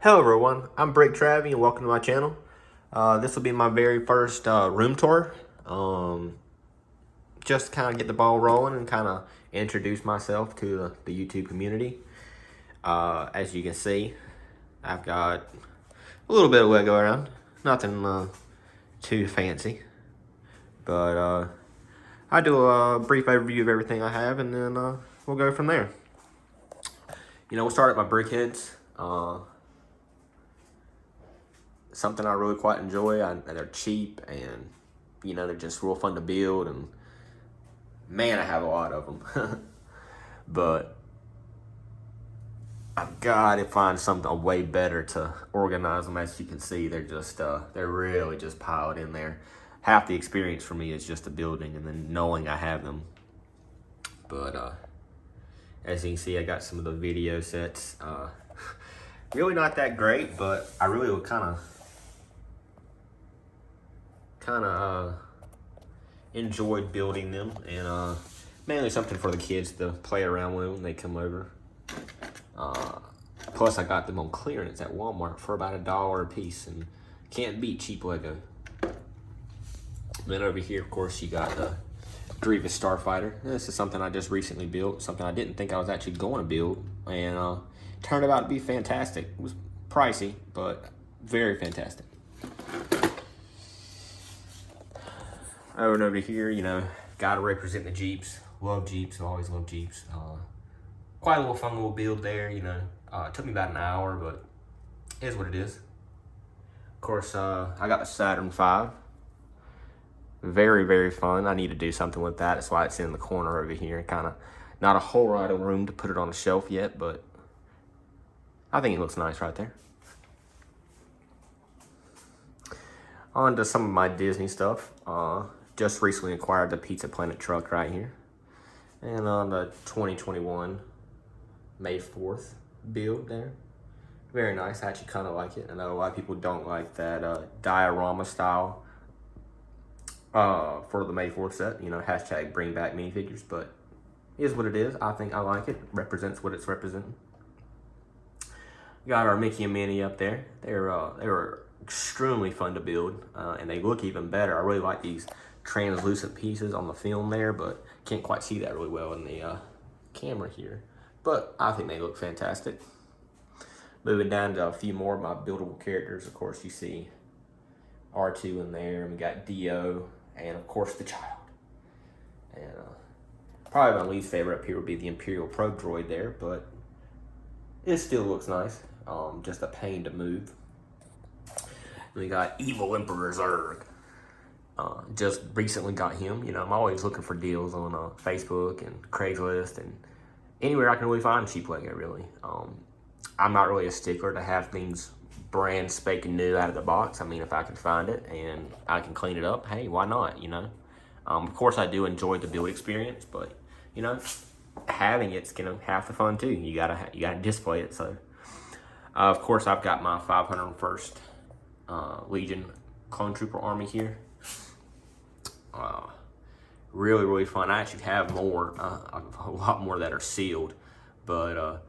Hello everyone, I'm Break Travy and welcome to my channel. This will be my very first room tour. Just kind of get the ball rolling and kind of introduce myself to the YouTube community. As you can see, I've got a little bit of Lego around. Nothing too fancy. But I do a brief overview of everything I have and then we'll go from there. We'll start at my brickheads. Something I really quite enjoy. They're cheap and they're just real fun to build, and man, I have a lot of them. But I've got to find something way better to organize them. As you can see, they're really just piled in there. Half the experience for me is just the building and then knowing I have them. But as you can see, I got some of the video sets. Really not that great, but I really would kind of enjoyed building them, and mainly something for the kids to play around with when they come over. Plus I got them on clearance at Walmart for about $1 a piece, and can't beat cheap Lego. Then over here, of course, you got the Grievous Starfighter. This is something I just recently built, something I didn't think I was actually going to build, and turned out to be fantastic. It was pricey, but very fantastic. Over here, gotta represent the Jeeps. Love Jeeps, always love Jeeps. Quite a little fun little build there, it took me about an hour, but it is what it is. Of course, I got the Saturn V. Very, very fun. I need to do something with that. That's why it's in the corner over here. Kind of not a whole lot of room to put it on the shelf yet, but I think it looks nice right there. On to some of my Disney stuff. Just recently acquired the Pizza Planet truck right here. And on the 2021 May 4th build there. Very nice. I actually kind of like it. I know a lot of people don't like that diorama style for the May 4th set. Hashtag bring back minifigures, but it is what it is. I think I like it. It represents what it's representing. Got our Mickey and Minnie up there. They were extremely fun to build, and they look even better. I really like these translucent pieces on the film there, but can't quite see that really well in the camera here. But I think they look fantastic. Moving down to a few more of my buildable characters. Of course, you see R2 in there, and we got Dio, and of course the child. And probably my least favorite up here would be the Imperial Pro Droid there, but it still looks nice. Just a pain to move. We got Evil Emperor Zurg. Just recently got him. I'm always looking for deals on Facebook and Craigslist and anywhere I can really find cheap Lego, really. I'm not really a stickler to have things brand spanking new out of the box. I mean, if I can find it and I can clean it up, hey, why not, Of course, I do enjoy the build experience, but, having it's, half the fun, too. You gotta display it, so. Of course, I've got my 501st Legion Clone Trooper Army here. Really, really fun. I actually have more, a lot more that are sealed, but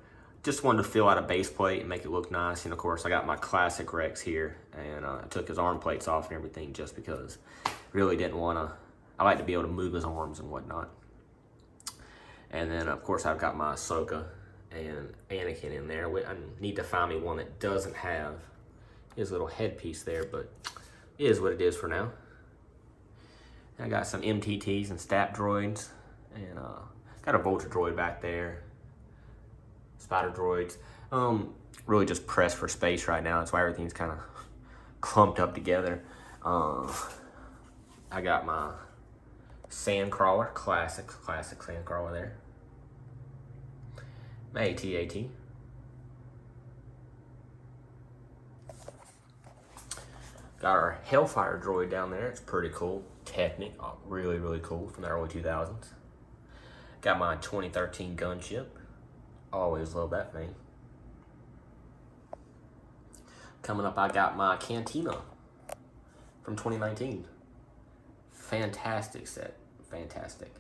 just wanted to fill out a base plate and make it look nice. And of course, I got my classic Rex here, and I took his arm plates off and everything just because really didn't want to. I like to be able to move his arms and whatnot. And then, of course, I've got my Ahsoka and Anakin in there. I need to find me one that doesn't have his little headpiece there, but it is what it is for now. I got some MTTs and stat droids, and got a Vulture droid back there. Spider droids. Really just pressed for space right now. That's why everything's kind of clumped up together. I got my Sandcrawler, classic Sandcrawler there. My AT-AT. Got our Hellfire droid down there. It's pretty cool. Technic, really, really cool from the early 2000s. Got my 2013 Gunship. Always love that thing. Coming up, I got my Cantina from 2019. Fantastic set. Fantastic.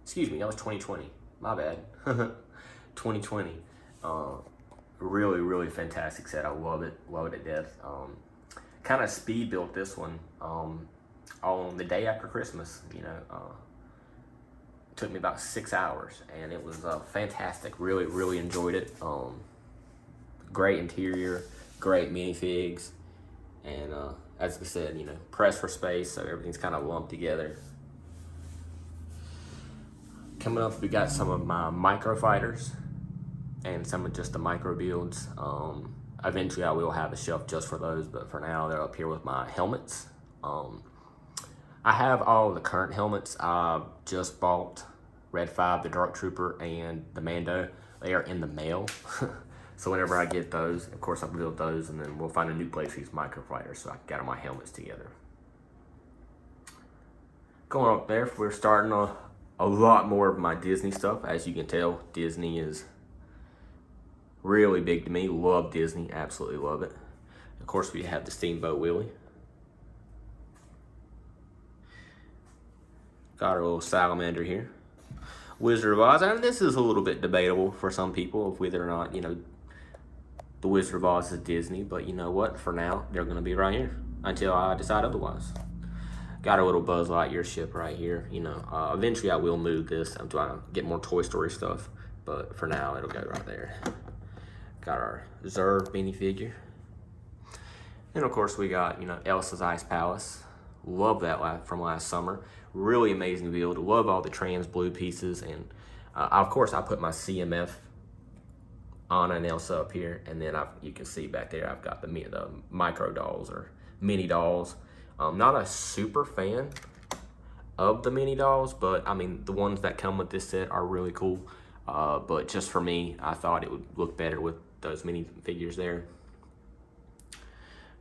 Excuse me, that was 2020. My bad. 2020. really fantastic set. I love it to death. Kind of speed built this one on the day after Christmas. You know, took me about 6 hours, and it was fantastic. Really enjoyed it. Great interior, great minifigs, and as I said, you know, pressed for space, so everything's kind of lumped together. Coming up, we got some of my micro fighters and some of just the micro builds. Eventually I will have a shelf just for those, but for now they're up here with my helmets. I have all the current helmets. I just bought Red 5, the Dark Trooper, and the Mando. They are in the mail. So whenever I get those, of course I'll build those, and then we'll find a new place for these micro fighters, so I can get all my helmets together. Going up there, we're starting a lot more of my Disney stuff. As you can tell, Disney is really big to me. Love Disney, absolutely love it. Of course, we have the Steamboat Willie. Got our little salamander here. Wizard of Oz, and this is a little bit debatable for some people of whether or not, you know, the Wizard of Oz is Disney, but you know what? For now, they're going to be right here until I decide otherwise. Got a little Buzz Lightyear ship right here. You know, eventually I will move this until I get more Toy Story stuff, but for now it'll go right there. Got our Zurg minifigure. And of course we got, you know, Elsa's Ice Palace. Love that from last summer. Really amazing build. Love all the trans blue pieces, and of course I put my CMF Anna and Elsa up here, and then you can see back there I've got the micro dolls or mini dolls. I'm not a super fan of the mini dolls, but I mean the ones that come with this set are really cool. But just for me, I thought it would look better with those mini figures there.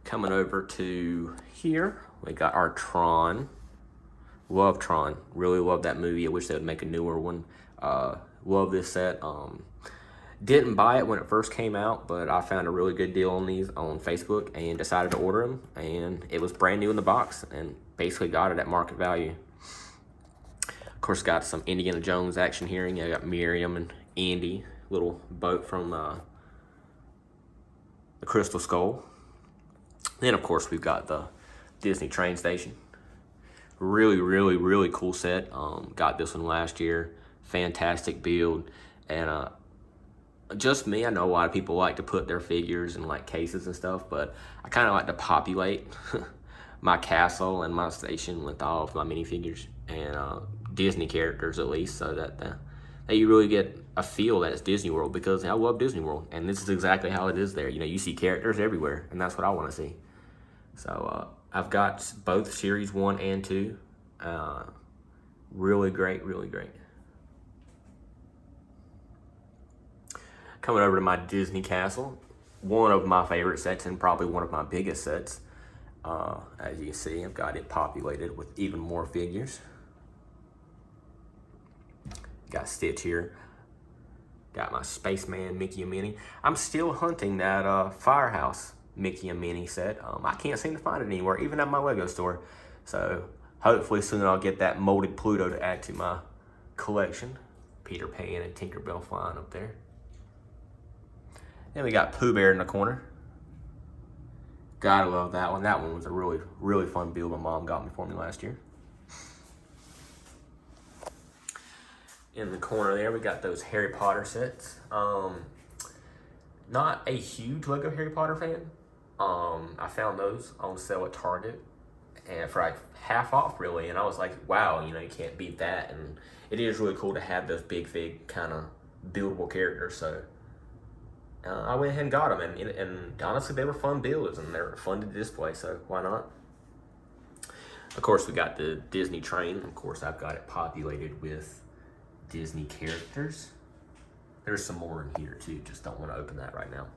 Coming over to here, we got our Tron. Love Tron. Really love that movie. I wish they would make a newer one. Love this set. Didn't buy it when it first came out, but I found a really good deal on these on Facebook and decided to order them, and it was brand new in the box and basically got it at market value. Of course, got some Indiana Jones action here. You got Miriam and Andy, little boat from the Crystal Skull. Then of course we've got the Disney train station. Really cool set. Got this one last year. Fantastic build, and just me, I know a lot of people like to put their figures in like cases and stuff, but I kind of like to populate my castle and my station with all of my minifigures and Disney characters at least, so that you really get a feel that it's Disney World, because I love Disney World, and this is exactly how it is there. You know, you see characters everywhere, and that's what I want to see. So I've got both series 1 and 2. Really great. Coming over to my Disney Castle, one of my favorite sets and probably one of my biggest sets. As you can see, I've got it populated with even more figures. Got Stitch here. Got my Spaceman Mickey and Minnie. I'm still hunting that Firehouse Mickey and Minnie set. I can't seem to find it anywhere, even at my Lego store. So hopefully soon I'll get that molded Pluto to add to my collection. Peter Pan and Tinkerbell flying up there. Then we got Pooh Bear in the corner. Gotta love that one. That one was a really fun build my mom got me for me last year. In the corner there, we got those Harry Potter sets. Not a huge Lego Harry Potter fan. I found those on sale at Target, and for like half off really, and I was like, wow, you know, you can't beat that. And it is really cool to have those big fig kind of buildable characters, so I went ahead and got them, and honestly they were fun builds and they were fun to display, so why not? Of course we got the Disney train. Of course I've got it populated with Disney characters. There's some more in here too, just don't want to open that right now.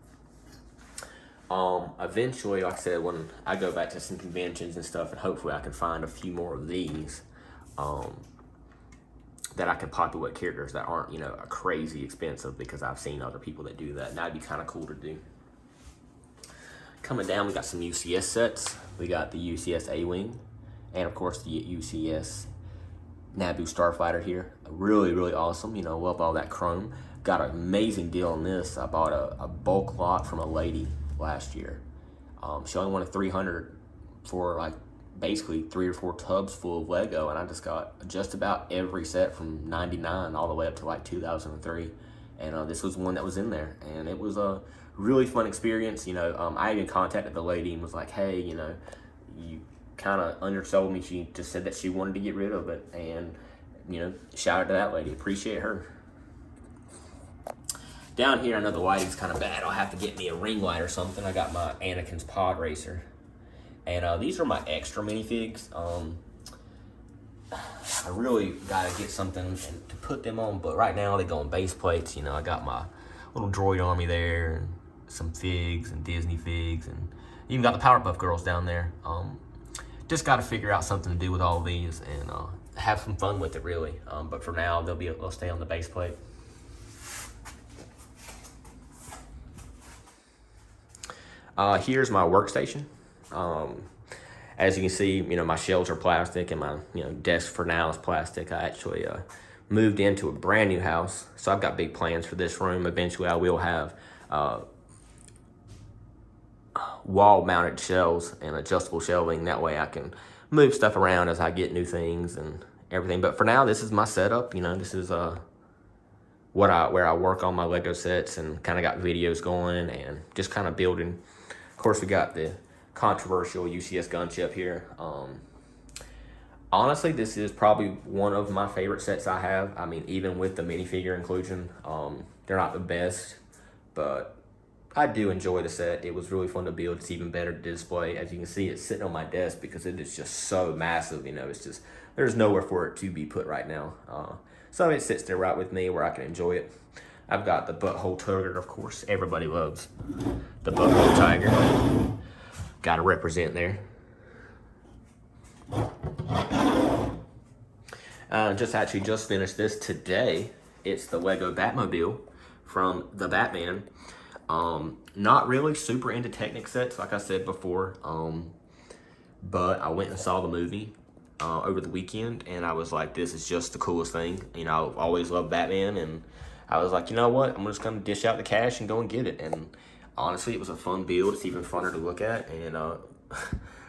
Eventually, like I said, when I go back to some conventions and stuff, and hopefully I can find a few more of these, that I can populate characters that aren't, you know, crazy expensive, because I've seen other people that do that, and that'd be kind of cool to do. Coming down, we got some UCS sets. We got the UCS A-Wing, and of course the UCS Naboo Starfighter here. Really awesome. You know, love all that chrome. got an amazing deal on this. I bought a bulk lot from a lady last year. She only wanted 300 for like basically 3 or 4 tubs full of Lego, and I just got just about every set from '99 all the way up to like 2003. And this was one that was in there, and it was a really fun experience. You know, I even contacted the lady and was like, hey, you know, you kind of undersold me. She just said that she wanted to get rid of it, and you know, shout out to that lady. Appreciate her. Down here, I know the lighting's kind of bad. I'll have to get me a ring light or something. I got my Anakin's Pod Racer. And these are my extra minifigs. I really got to get something to put them on, but right now they go on base plates. You know, I got my little droid army there, and some figs and Disney figs, and even got the Powerpuff Girls down there. Just got to figure out something to do with all these and have some fun with it, really. But for now, they'll stay on the base plate. Here's my workstation. As you can see, you know, my shelves are plastic, and my, you know, desk for now is plastic. I actually moved into a brand new house, so I've got big plans for this room. Eventually, I will have wall-mounted shelves and adjustable shelving. That way, I can move stuff around as I get new things and everything. But for now, this is my setup. You know, this is where I work on my Lego sets and kind of got videos going and just kind of building. Of course, we got the controversial Ucs Gunship here. Honestly, this is probably one of my favorite sets I have. I mean, even with the minifigure inclusion, they're not the best, but I do enjoy the set. It was really fun to build. It's even better to display. As you can see, it's sitting on my desk because it is just so massive. You know, it's just, there's nowhere for it to be put right now. So it sits there right with me where I can enjoy it. I've got the butthole tiger, of course. Everybody loves the butthole tiger. Got to represent there. Just finished this today. It's the Lego Batmobile from the Batman. Not really super into Technic sets, like I said before. But I went and saw the movie over the weekend, and I was like, this is just the coolest thing. You know, I've always loved Batman, and I was like, you know what? I'm just going to dish out the cash and go and get it. And honestly, it was a fun build. It's even funner to look at. And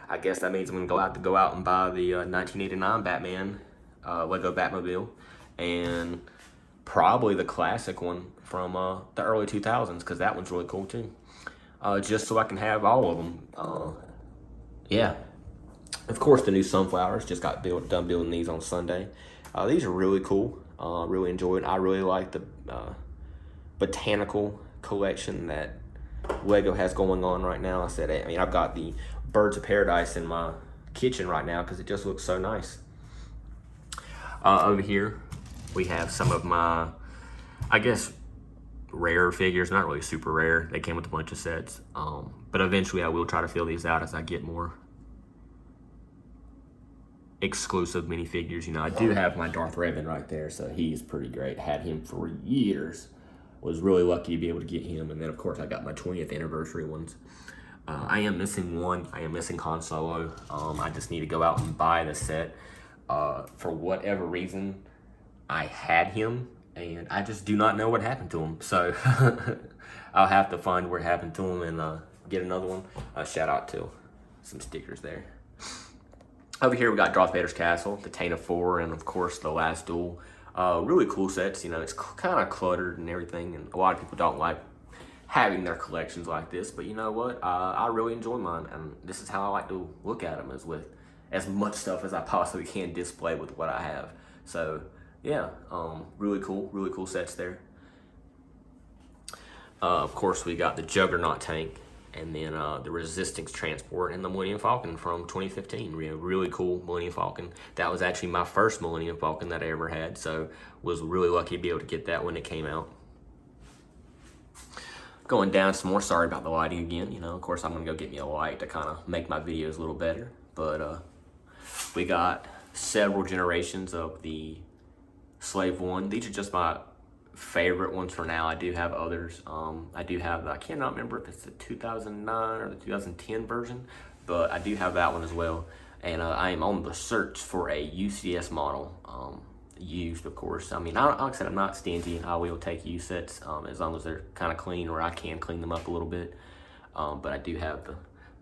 I guess that means I'm going to go out and buy the 1989 Batman Lego Batmobile, and probably the classic one from the early 2000s, because that one's really cool too. Just so I can have all of them. Yeah. Of course, the new sunflowers. Just got done building these on Sunday. These are really cool. Really enjoy it. I really like the botanical collection that Lego has going on right now. I've got the Birds of Paradise in my kitchen right now because it just looks so nice. Over here, we have some of my, I guess, rare figures. Not really super rare. They came with a bunch of sets. But eventually I will try to fill these out as I get more exclusive minifigures. You know, I do have my Darth Vader right there, so he's pretty great. Had him for years. Was really lucky to be able to get him. And then, of course, I got my 20th anniversary ones. I am missing one. I am missing Han Solo. I just need to go out and buy the set. For whatever reason, I had him, and I just do not know what happened to him. So I'll have to find what happened to him and get another one. Shout out to some stickers there. Over here, we got Darth Vader's castle, the Tantive 4, and of course, the Last Duel. Really cool sets. You know, it's kind of cluttered and everything, and a lot of people don't like having their collections like this, but you know what? I really enjoy mine, and this is how I like to look at them, is with as much stuff as I possibly can display with what I have. So, yeah, really cool sets there. Of course, we got the Juggernaut tank, and then the Resistance transport, and the Millennium Falcon from 2015. Really cool Millennium Falcon. That was actually my first Millennium Falcon that I ever had, so was really lucky to be able to get that when it came out. Going down some more, sorry about the lighting again. You know, of course, I'm gonna go get me a light to kind of make my videos a little better. But we got several generations of the Slave One. These are just my favorite ones for now. I do have others. I do have, I cannot remember if it's the 2009 or the 2010 version, but I do have that one as well. And I am on the search for a UCS model. used, of course. I mean, like I said, I'm not stingy. I will take used sets as long as they're kind of clean, or I can clean them up a little bit. But I do have the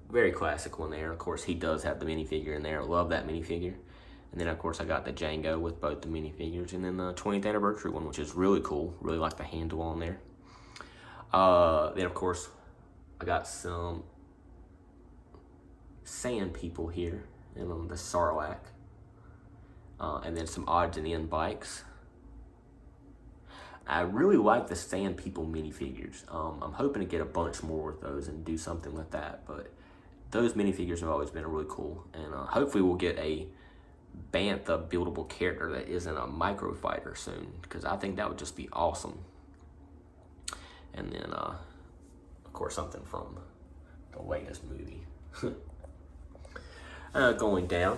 very classic one there. Of course, he does have the minifigure in there. I love that minifigure. And then, of course, I got the Django with both the minifigures, and then the 20th anniversary one, which is really cool. Really like the handle on there. Then, of course, I got some sand people here, and on the Sarlacc. And then some odds and end bikes. I really like the Sand People minifigures. I'm hoping to get a bunch more with those and do something with that, but those minifigures have always been really cool. And hopefully we'll get a Bantha buildable character that isn't a microfighter soon, because I think that would just be awesome. And then, of course, something from the latest movie. Going down,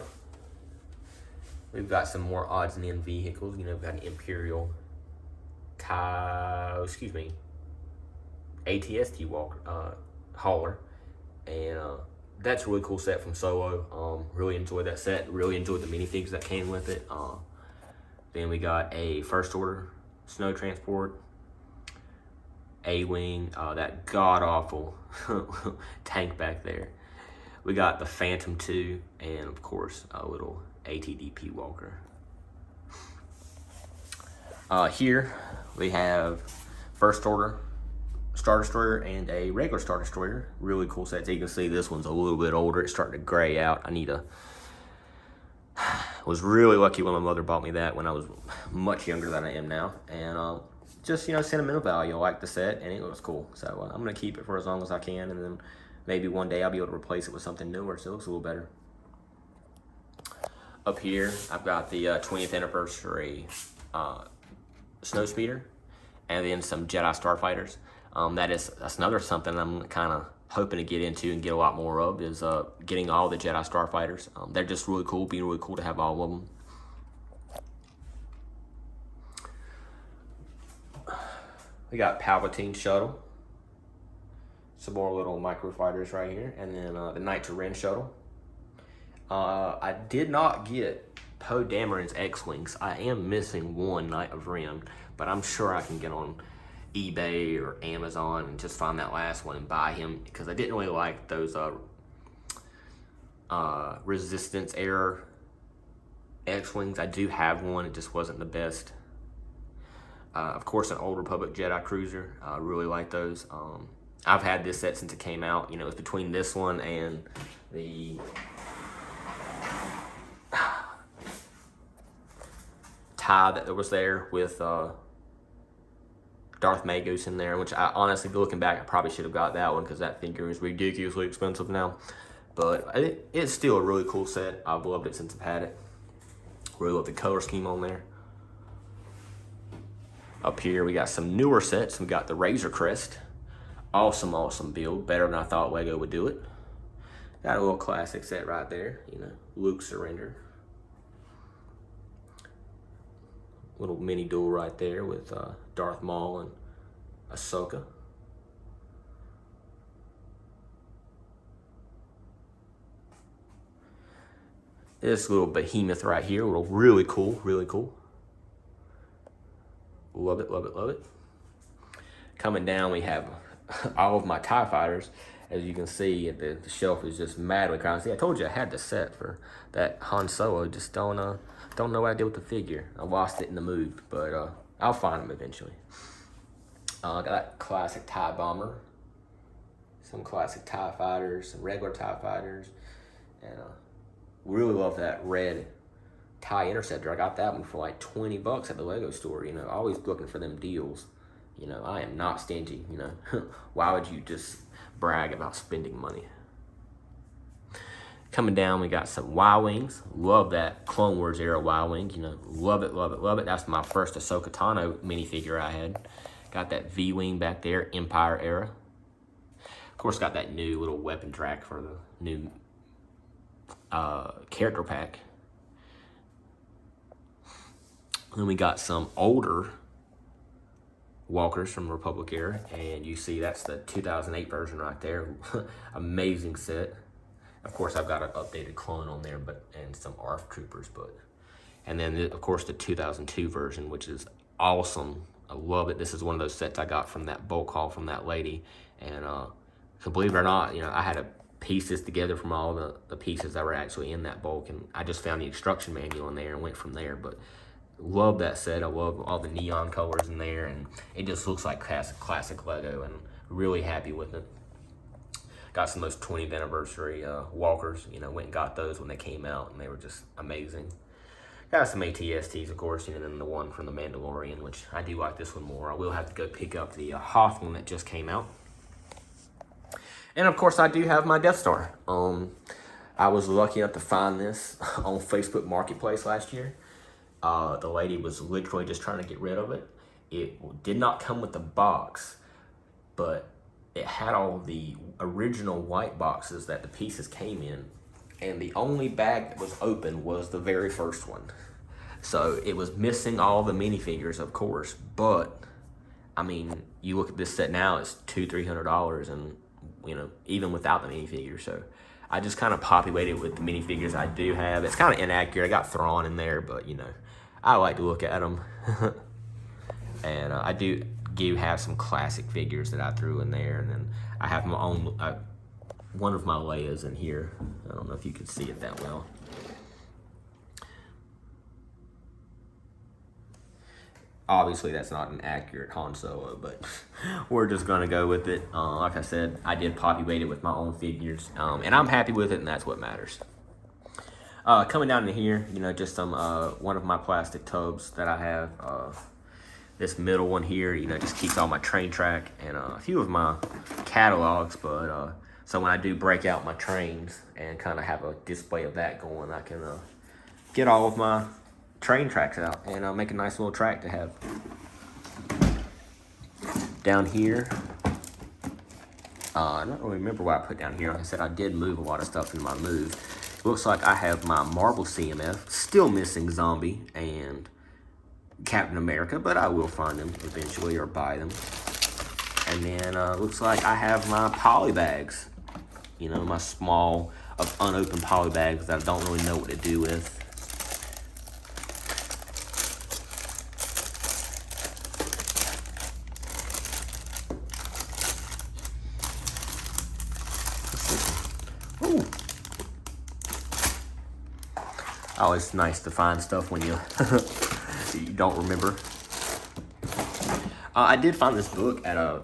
we've got some more odds and end vehicles. You know, we've got an Imperial ATST hauler, and that's a really cool set from Solo. Really enjoyed that set. Really enjoyed the minifigs that came with it. Then we got a First Order snow transport, A-Wing, that god-awful tank back there. We got the Phantom 2, and of course a little ATDP Walker. Here we have First Order Star Destroyer and a regular Star Destroyer. Really cool sets. You can see this one's a little bit older. It's starting to gray out. Was really lucky when my mother bought me that when I was much younger than I am now. And just, you know, sentimental value. I like the set, and it looks cool. So I'm going to keep it for as long as I can, and then maybe one day I'll be able to replace it with something newer so it looks a little better. Up here, I've got the 20th anniversary Snowspeeder, and then some Jedi Starfighters. That's another something I'm kind of hoping to get into and get a lot more of, is getting all the Jedi Starfighters. They're just really cool, be really cool to have all of them. We got Palpatine Shuttle. Some more little microfighters right here, and then the Knight to Ren Shuttle. I did not get Poe Dameron's X-Wings. I am missing one Knight of Ren, but I'm sure I can get on eBay or Amazon and just find that last one and buy him, because I didn't really like those Resistance era X-Wings. I do have one, it just wasn't the best. Of course, an Old Republic Jedi Cruiser. I really like those. I've had this set since it came out. You know, it's between this one and the tie that was there with Darth Magos in there, which I honestly, looking back, I probably should have got that one because that figure is ridiculously expensive now. But it's still a really cool set. I've loved it since I've had it. Really love the color scheme on there. Up here, we got some newer sets. We got the Razor Crest. Awesome build. Better than I thought Lego would do it. Got a little classic set right there. You know, Luke Surrender. Little mini duel right there with Darth Maul and Ahsoka. This little behemoth right here, really cool. Love it. Coming down, we have all of my TIE fighters. As you can see, the shelf is just madly crowded. See, I told you I had the set for that Han Solo. Just don't know what I did with the figure. I lost it in the move, but I'll find him eventually. Got that classic TIE bomber, some classic TIE fighters, some regular TIE fighters, and really love that red TIE Interceptor. I got that one for like $20 at the Lego store. You know, always looking for them deals. You know, I am not stingy. You know, why would you just brag about spending money? Coming down, we got some Y-Wings. Love that Clone Wars era Y-Wing. You know, love it. That's my first Ahsoka Tano minifigure I had. Got that V-Wing back there, Empire era. Of course, got that new little weapon track for the new character pack. Then we got some older walkers from Republic era, and you see that's the 2008 version right there. Amazing set. Of course, I've got an updated clone on there, and some ARF troopers, but And then, of course, the 2002 version, which is awesome. I love it. This is one of those sets I got from that bulk haul from that lady. And so believe it or not, you know, I had to piece this together from all the pieces that were actually in that bulk. And I just found the instruction manual in there and went from there. But love that set. I love all the neon colors in there. And it just looks like classic Lego. And really happy with it. Got some of those 20th anniversary walkers. You know, went and got those when they came out. And they were just amazing. Got some ATSTs, of course, and then the one from The Mandalorian, which I do like this one more. I will have to go pick up the Hoth one that just came out. And, of course, I do have my Death Star. I was lucky enough to find this on Facebook Marketplace last year. The lady was literally just trying to get rid of it. It did not come with the box, but it had all the original white boxes that the pieces came in. And the only bag that was open was the very first one. So it was missing all the minifigures, of course. But, I mean, you look at this set now, it's $200-300, and, you know, even without the minifigures. So I just kind of populated with the minifigures I do have. It's kind of inaccurate. I got Thrawn in there, but, you know, I like to look at them. And I do have some classic figures that I threw in there. And then I have my own... one of my Leias in here. I don't know if you can see it that well. Obviously, that's not an accurate Han Solo, but we're just going to go with it. Like I said, I did populate it with my own figures, and I'm happy with it, and that's what matters. Coming down to here, you know, just some one of my plastic tubs that I have. This middle one here, you know, just keeps all my train track and a few of my catalogs, but... so when I do break out my trains and kind of have a display of that going, I can get all of my train tracks out and make a nice little track to have. Down here, I don't really remember what I put down here. Like I said, I did move a lot of stuff in my move. Looks like I have my Marvel CMF, still missing Zombie and Captain America, but I will find them eventually or buy them. And then looks like I have my poly bags. You know, my small unopened poly bags that I don't really know what to do with. Ooh. Oh, it's nice to find stuff when you you don't remember. I did find this book at a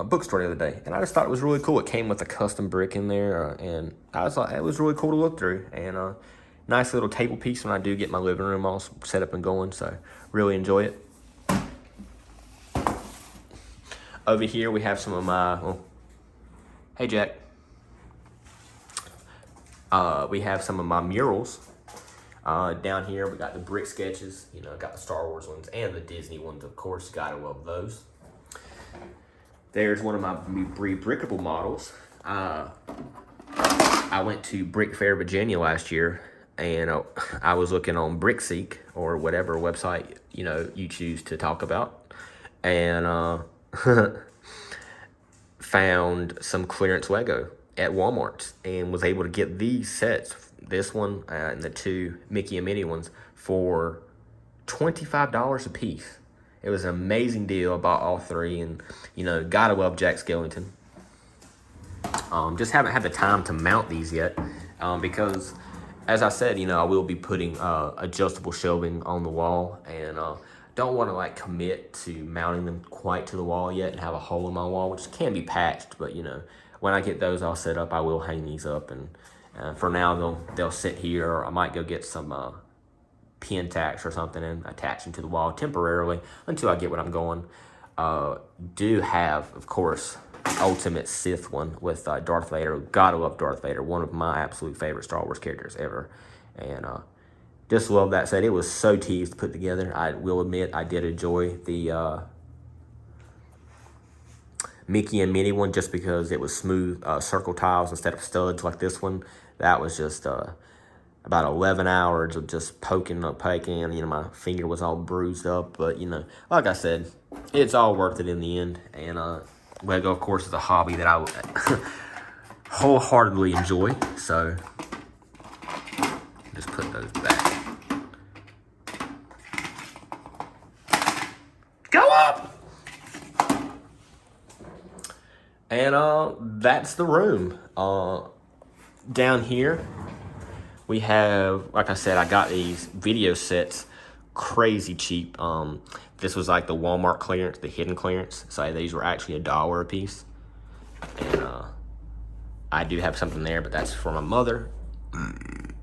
bookstore the other day, and I just thought it was really cool. It came with a custom brick in there, and I was like, it was really cool to look through, and nice little table piece when I do get my living room all set up and going, so really enjoy it. Over here we have some of my, hey Jack. We have some of my murals. Down here we got the brick sketches, you know, got the Star Wars ones and the Disney ones, of course, gotta love those. There's one of my brickable models. I went to Brick Fair, Virginia last year, and I was looking on BrickSeek or whatever website, you know, you choose to talk about, and found some clearance Lego at Walmart and was able to get these sets, this one and the two Mickey and Minnie ones, for $25 a piece. It was an amazing deal. I bought all three, and, you know, gotta love Jack Skellington. Just haven't had the time to mount these yet, because, as I said, you know, I will be putting adjustable shelving on the wall, and don't want to, like, commit to mounting them quite to the wall yet and have a hole in my wall, which can be patched, but, you know, when I get those all set up, I will hang these up, and for now, they'll sit here, or I might go get some pin tacks or something and attach them to the wall temporarily until I get what I'm going. Do have, of course, Ultimate Sith one with Darth Vader. Gotta love Darth Vader, one of my absolute favorite Star Wars characters ever, and just love that set. It was so tedious to put together. I will admit I did enjoy the Mickey and Minnie one just because it was smooth circle tiles instead of studs like this one. That was just about 11 hours of just poking, you know, my finger was all bruised up, but, you know, like I said, it's all worth it in the end, and Lego, of course, is a hobby that I wholeheartedly enjoy, so just put those back. And that's the room. Down here, we have, like I said, I got these video sets crazy cheap. This was like the Walmart clearance, the hidden clearance. So these were actually $1 a piece. And I do have something there, but that's for my mother. And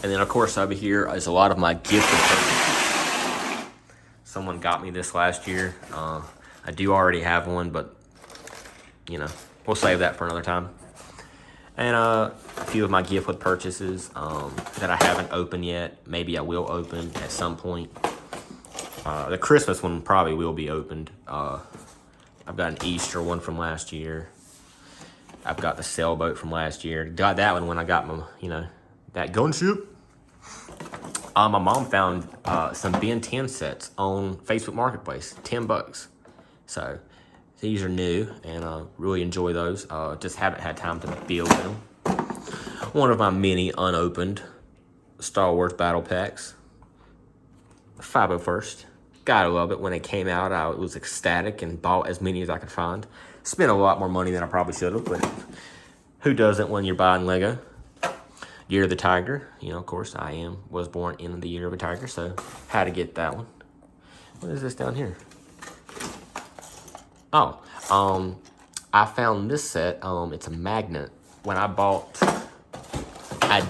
then, of course, over here is a lot of my gift purchases. Someone got me this last year. I do already have one, but, you know, we'll save that for another time. And a few of my gift with purchases that I haven't opened yet. Maybe I will open at some point. The Christmas one probably will be opened. I've got an Easter one from last year. I've got the sailboat from last year. Got that one when I got my, that gunship. My mom found some Ben 10 sets on Facebook Marketplace, $10. So these are new, and really enjoy those. Just haven't had time to build them. One of my many unopened Star Wars battle packs. 501st. Gotta love it. When it came out, I was ecstatic and bought as many as I could find. Spent a lot more money than I probably should have, but who doesn't when you're buying Lego? Year of the Tiger. Of course, was born in the Year of a Tiger, so had to get that one. What is this down here? Oh, I found this set. It's a magnet. When I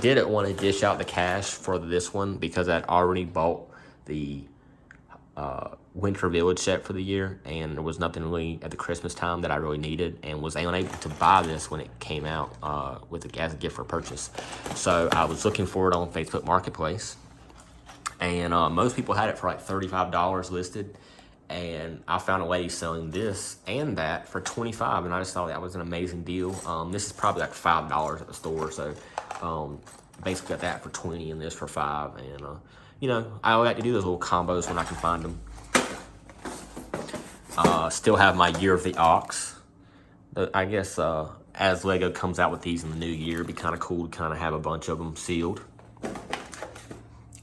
didn't want to dish out the cash for this one because I'd already bought the Winter Village set for the year, and there was nothing really at the Christmas time that I really needed, and was unable to buy this when it came out as a gift for purchase. So I was looking for it on Facebook Marketplace, and most people had it for like $35 listed, and I found a lady selling this and that for $25, and I just thought that was an amazing deal. This is probably like $5 at the store, so basically got that for $20 and this for $5, and I like to do those little combos when I can find them. Still have my Year of the Ucs. I guess as Lego comes out with these in the new year, it'd be kind of cool to kind of have a bunch of them sealed.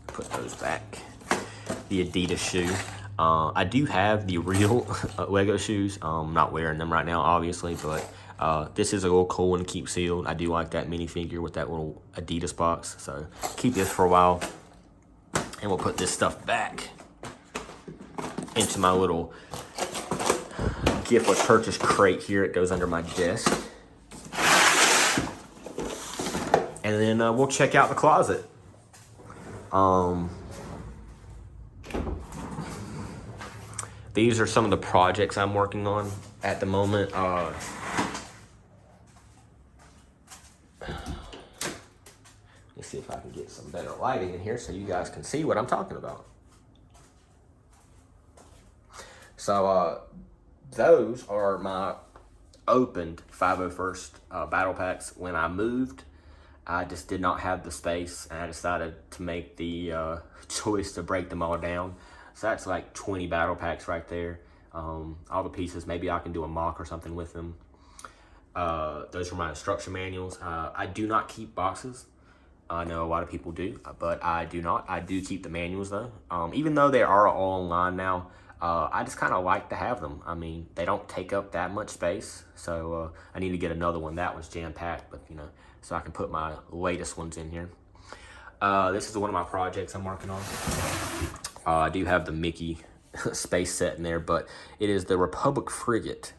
Put those back. The Adidas shoe. I do have the real Lego shoes. I'm not wearing them right now, obviously, but this is a little cool one to keep sealed. I do like that minifigure with that little Adidas box, so keep this for a while. And we'll put this stuff back into my little gift with purchase crate here. It goes under my desk. And then we'll check out the closet. These are some of the projects I'm working on at the moment. Let's see if I can get some better lighting in here so you guys can see what I'm talking about. So those are my opened 501st battle packs. When I moved, I just did not have the space, and I decided to make the choice to break them all down. So that's like 20 battle packs right there. All the pieces, maybe I can do a mock or something with them. Those are my instruction manuals. I do not keep boxes. I know a lot of people do, but I do not. I do keep the manuals though. Even though they are all online now, I just kind of like to have them. I mean, they don't take up that much space, so I need to get another one. That one's jam-packed, but so I can put my latest ones in here. This is one of my projects I'm working on. I do have the Mickey space set in there, but it is the Republic Frigate.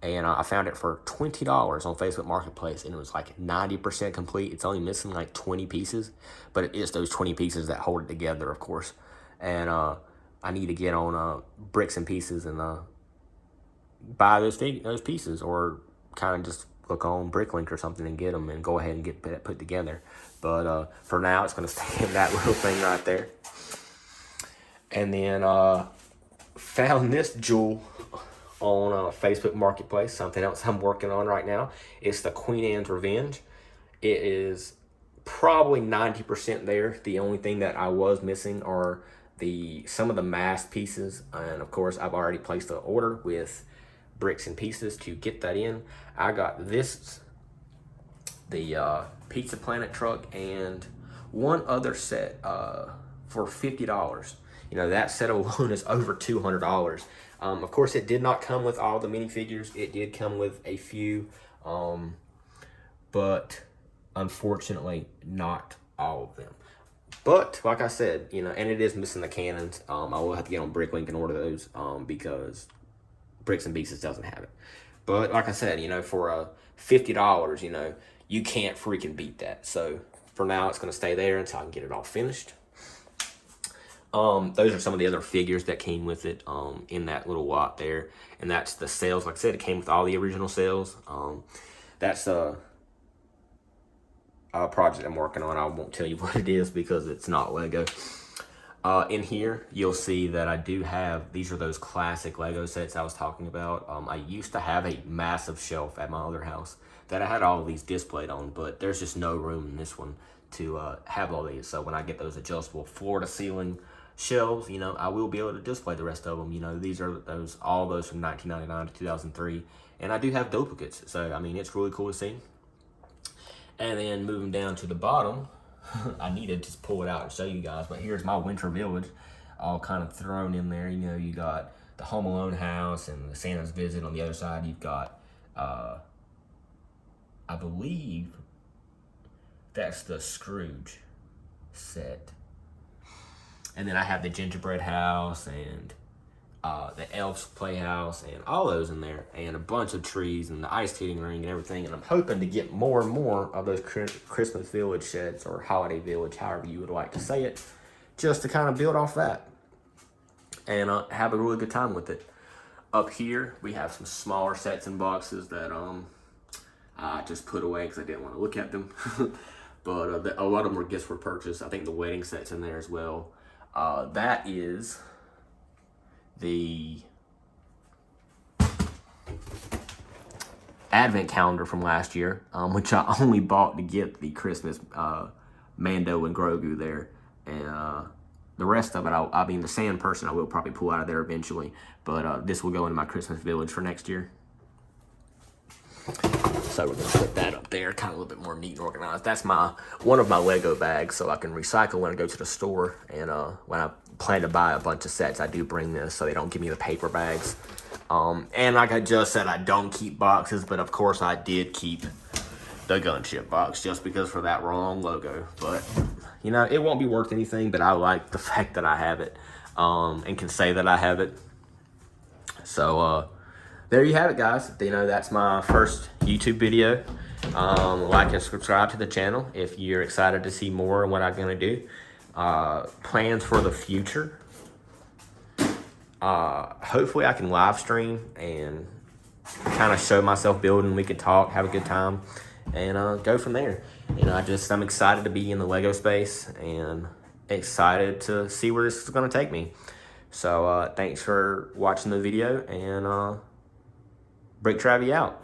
And I found it for $20 on Facebook Marketplace, and it was like 90% complete. It's only missing like 20 pieces, but it is those 20 pieces that hold it together, of course. And I need to get on Bricks and Pieces and buy those pieces, or kind of just look on Bricklink or something and get them and go ahead and get that put together. But for now, it's going to stay in that little thing right there. And then found this jewel on Facebook Marketplace, something else I'm working on right now. It's the Queen Anne's Revenge. It is probably 90% there. The only thing that I was missing are some of the mask pieces, and of course I've already placed an order with Bricks and Pieces to get that in. I got this, the Pizza Planet truck, and one other set for $50. That set alone is over $200. Of course, it did not come with all the minifigures. It did come with a few, but unfortunately, not all of them. But like I said, you know, and it is missing the cannons. I will have to get on Bricklink and order those because Bricks and Beasts doesn't have it. But like I said, you know, for $50, you know, you can't freaking beat that. So for now, it's going to stay there until I can get it all finished. Those are some of the other figures that came with it in that little lot there. And that's the sales. Like I said, it came with all the original sales. That's a project I'm working on. I won't tell you what it is because it's not Lego. In here, you'll see that I do have, these are those classic Lego sets I was talking about. I used to have a massive shelf at my other house that I had all of these displayed on, but there's just no room in this one to have all these. So when I get those adjustable floor to ceiling shelves, you know, I will be able to display the rest of them. You know, these are all those from 1999 to 2003, and I do have duplicates. So I mean, it's really cool to see. And then moving down to the bottom, I need to just pull it out and show you guys, but here's my winter village all kind of thrown in there. You know, you got the Home Alone house and the Santa's visit. On the other side, you've got, I believe that's the Scrooge set. And then I have the gingerbread house and the Elf's Playhouse and all those in there, and a bunch of trees and the ice skating ring and everything. And I'm hoping to get more and more of those Christmas Village sets, or Holiday Village, however you would like to say it, just to kind of build off that and have a really good time with it. Up here, we have some smaller sets and boxes that I just put away because I didn't want to look at them. But a lot of them were gifts for purchase. I think the wedding set's in there as well. That is the advent calendar from last year, which I only bought to get the Christmas Mando and Grogu there. And the rest of it, I mean, the sand person I will probably pull out of there eventually. But this will go into my Christmas village for next year. So we're going to put that up there, kind of a little bit more neat and organized. That's one of my Lego bags, so I can recycle when I go to the store. And when I plan to buy a bunch of sets, I do bring this so they don't give me the paper bags. And like I just said, I don't keep boxes, but of course I did keep the Gunship box just because for that wrong logo. But, you know, it won't be worth anything, but I like the fact that I have it and can say that I have it. So, there you have it, guys. You know, that's my first YouTube video. Like and subscribe to the channel if you're excited to see more of what I'm going to do. Plans for the future. Hopefully I can live stream and kind of show myself building. We could talk, have a good time, and go from there. You know, I'm excited to be in the Lego space and excited to see where this is going to take me. So thanks for watching the video, and Brick Travie out.